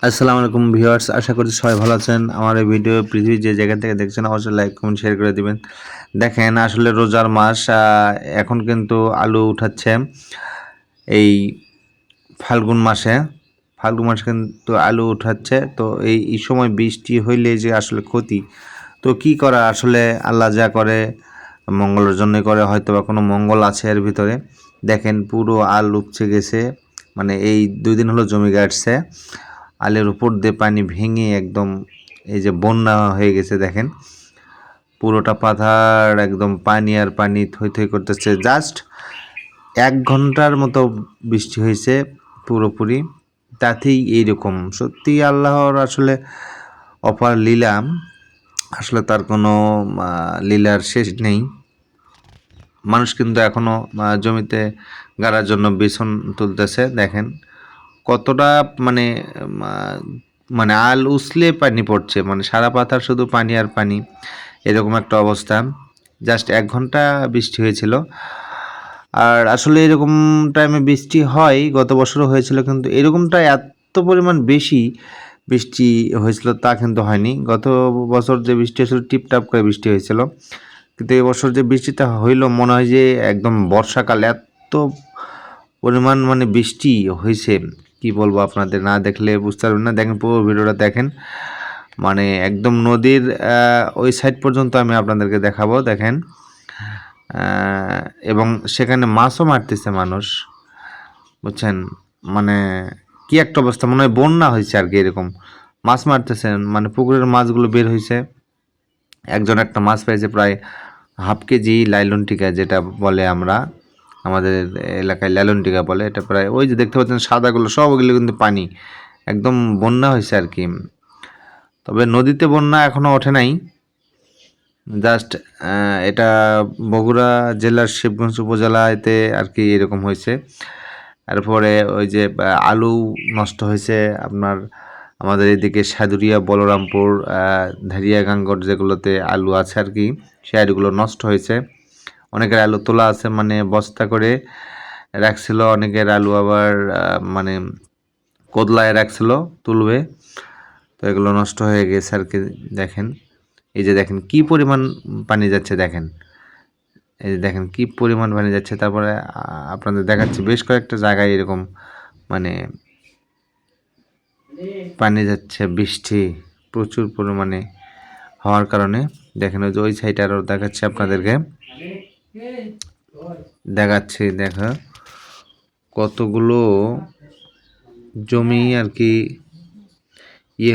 আসসালামু আলাইকুম ভিউয়ার্স, আশা করি সবাই ভালো আছেন। আমার এই ভিডিও পৃথিবীর যে জায়গা থেকে দেখছেন অবশ্যই লাইক কমেন্ট শেয়ার করে দিবেন। দেখেন আসলে রোজার মাস, এখন কিন্তু আলু উঠাচ্ছে এই ফাল্গুন মাসে। ফাল্গুন মাসে কিন্তু আলু উঠাচ্ছে। তো এই সময় বৃষ্টি হইলে যে আসলে ক্ষতি, তো কি করা আসলে, আল্লাহ যা করে মঙ্গলের জন্যই করে, হয়তো বা কোনো মঙ্গল আছে এর ভিতরে। দেখেন পুরো আল উপচে গেছে, মানে এই 2 দিন হলো জমি গাড়ছে, আলের উপর দিয়ে পানি ভেঙে একদম এই যে বন্যা হয়ে গেছে। দেখেন পুরোটা পাথার একদম পানি আর পানি, থই থই করতেছে। জাস্ট 1 ঘন্টার মতো বৃষ্টি হয়েছে পুরোপুরি, তাতেই এইরকম। সত্যি আল্লাহর আসলে অপার লীলা, আসলে তার কোনো লীলার শেষ নেই। মানুষ কিন্তু এখনও জমিতে গাড়ার জন্য বিছন তুলতেছে। দেখেন কতটা মানে মানে আল উছলে পানি পড়ছে, মানে সারা পাতার শুধু পানি আর পানি, এরকম একটা অবস্থা। জাস্ট 1 ঘন্টা বৃষ্টি হয়েছিল। আর আসলে এরকম টাইমে বৃষ্টি হয়, গত বছরও হয়েছিল, কিন্তু এরকমটা এত পরিমাণ বেশি বৃষ্টি হয়েছিল তা কিন্তু হয়নি। গত বছর যে বৃষ্টি হয়েছিল টিপটাপ করে বৃষ্টি হয়েছিল, কিন্তু এবছর যে বৃষ্টিটা হইল মনে হয় যে একদম বর্ষাকাল, এত পরিমাণ মানে বৃষ্টি হয়েছে কি বলবো আপনাদের, না দেখলে বুঝতে পারবেন না। দেখেন পুরো ভিডিওটা দেখেন, মানে একদম নদীর ওই সাইড পর্যন্ত আমি আপনাদেরকে দেখাবো। দেখেন এবং সেখানে মাছও মারতেছে মানুষ, বুঝছেন, মানে কি একটা অবস্থা, মনে হয় বন্যা হয়েছে আর কি। এরকম মাছ মারতেছেন, মানে পুকুরের মাছগুলো বের হয়েছে। একজন একটা মাছ পেয়েছে প্রায় হাফ কেজি লাইলন টিকা, যেটা বলে আমরা আমাদের এলাকায় লাইলন টিকা বলে। এটা প্রায় ওই যে দেখতে পাচ্ছেন সাদাগুলো, সব ওগুলো কিন্তু পানি, একদম বন্যা হয়েছে আর কি। তবে নদীতে বন্যা এখনও ওঠে নাই, জাস্ট এটা বগুড়া জেলার শিবগঞ্জ উপজেলাতে আর কি এরকম হয়েছে। তারপরে ওই যে আলু নষ্ট হয়েছে আপনার আমাদের এদিকে সাদুরিয়া, বলরামপুর, ধারিয়াগাঙ্গর যেগুলোতে আলু আছে আর কি, সেই আলুগুলো নষ্ট হয়েছে। অনেকের আলু তোলা আছে, মানে বস্তা করে রাখছিল, অনেকের আলু আবার মানে কোদলায় রাখছিল তুলবে, তো এগুলো নষ্ট হয়ে গেছে আর কি। দেখেন এই যে দেখেন কি পরিমাণ পানি যাচ্ছে, দেখেন এই যে দেখেন কি পরিমাণ পানি যাচ্ছে। তারপরে আপনাদের দেখাচ্ছি বেশ কয়েকটা জায়গায় এরকম মানে পানি যাচ্ছে, বৃষ্টি প্রচুর পরিমাণে হওয়ার কারণে। দেখেন ওই যে ওই সাইড আরও দেখাচ্ছি আপনাদেরকে, দেখাচ্ছি দেখা কতগুলো জমি আর কি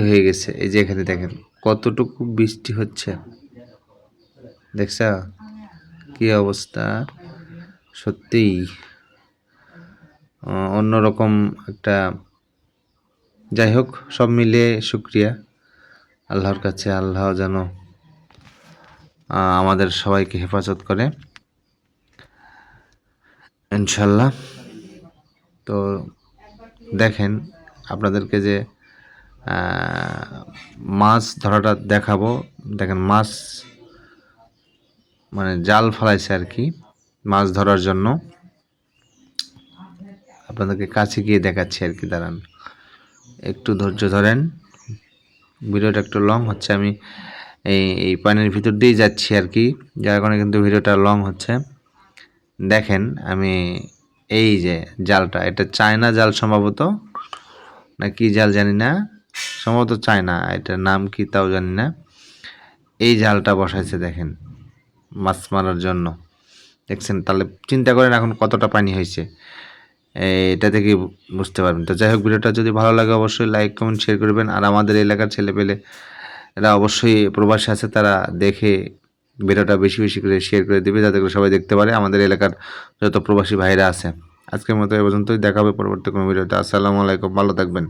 হয়ে গেছে। এই যে এখানে দেখেন কতটুকু বৃষ্টি হচ্ছে, দেখছ কি অবস্থা। সত্যিই অন্যরকম একটা। যাই হোক, সব মিলিয়ে শুক্রিয়া আল্লাহর কাছে, আল্লাহ যেন আমাদের সবাইকে হেফাজত করে ইনশাল্লাহ। তো দেখেন আপনাদেরকে যে মাছ ধরাটা দেখাবো। দেখেন মাছ মানে জাল ফেলাইছে আর কি মাছ ধরার জন্য, আপনাদেরকে কাছে গিয়ে দেখাচ্ছি আর কি। দাঁড়ান একটু ধৈর্য ধরেন, ভিডিওটা একটু লং হচ্ছে, আমি এই পানির ভিতর দিয়ে যাচ্ছি আর কি, যার কারণে কিন্তু ভিডিওটা লং হচ্ছে। দেখেন আমি এই যে জালটা, এটা চায়না জাল সম্ভবত, না কি জাল জানি না, সম্ভবত চায়না, এটার নাম কি তাও জানি না। এই জালটা বসাইছে দেখেন মাছ মারার জন্য, দেখছেন। তাহলে চিন্তা করেন এখন কতটা পানি হয়েছে, এটা থেকে বুঝতে পারবেন। তো যাই হোক, ভিডিওটা যদি ভালো লাগে অবশ্যই লাইক কমেন্ট শেয়ার করবেন। আর আমাদের এলাকার ছেলেপেলে এরা অবশ্যই প্রবাসী আছে, তারা দেখে ভিডিওটা বেশি বেশি করে শেয়ার করে দেবে, যাতে করে সবাই দেখতে পারে, আমাদের এলাকার যত প্রবাসী ভাইরা আছে। আজকের মতো এ পর্যন্তই, দেখা হবে পরবর্তী কোনো ভিডিওতে। আসসালামু আলাইকুম, ভালো থাকবেন।